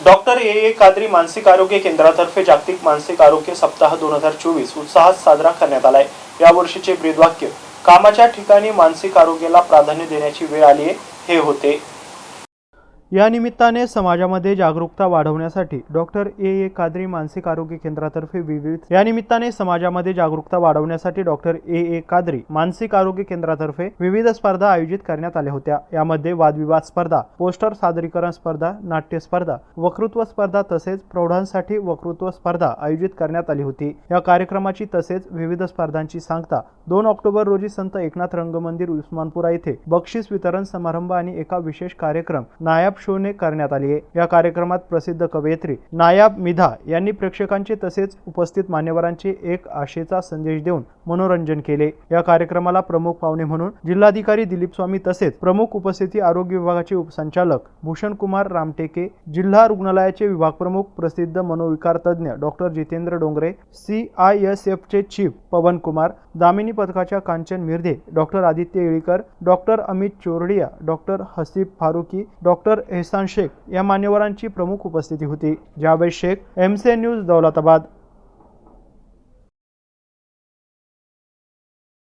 Doctor A Qadri मानसिक आरोग्य केंद्रातर्फे जागतिक मानसिक आरोग्य सप्ताह 2024 उत्साहात साजरा करण्यात आलाय। या वर्षीचे ब्रीदवाक्य कामाच्या ठिकाणी मानसिक आरोग्याला प्राधान्य देण्याची वेळ आली आहे हे होते। या निमित्ताने समाजामध्ये जागरूकता वाढवण्यासाठी डॉक्टर ए कादरी मानसिक आरोग्य केंद्रातर्फे विविध स्पर्धा आयोजित करण्यात आल्या होत्या। यामध्ये वादविवाद स्पर्धा, पोस्टर सादरीकरण स्पर्धा, नाट्य स्पर्धा, वक्तृत्व स्पर्धा तसेच प्रौढांसाठी वक्तृत्व स्पर्धा आयोजित करण्यात आली होती। या कार्यक्रमाची तसेच विविध स्पर्धांची सांगता 2 ऑक्टोबर रोजी संत एकनाथ रंगमंदिर उस्मानपुरा येथे बक्षीस वितरण समारंभ आणि एका विशेष कार्यक्रम नायाब शोने करण्यात आली आहे। या कार्यक्रमात प्रसिद्ध कवयित्री नायाब मिधा यांनी प्रेक्षकांचे तसेच उपस्थित मान्यवरांचे एक आशेचा संदेश देऊन मनोरंजन केले। या कार्यक्रमाला प्रमुख पाहुणे म्हणून जिल्हाधिकारी दिलीप स्वामी तसेच प्रमुख उपस्थिती आरोग्य विभागाचे उपसंचालक भूषण कुमार रामटेके, जिल्हा रुग्णालयाचे विभाग प्रमुख प्रसिद्ध मनोविकार तज्ञ डॉक्टर जितेंद्र डोंगरे, CISF चे चीफ पवन कुमार, दामिनी पथकाच्या Kanchan Mirdhe, doctor Aditya Yelikar, doctor Amit Chordiya, doctor Haseeb Farooqui, doctor Ehsan Shaikh या मान्यवरांची प्रमुख उपस्थिती होती। Javed Shaikh, MCN news, Daulatabad.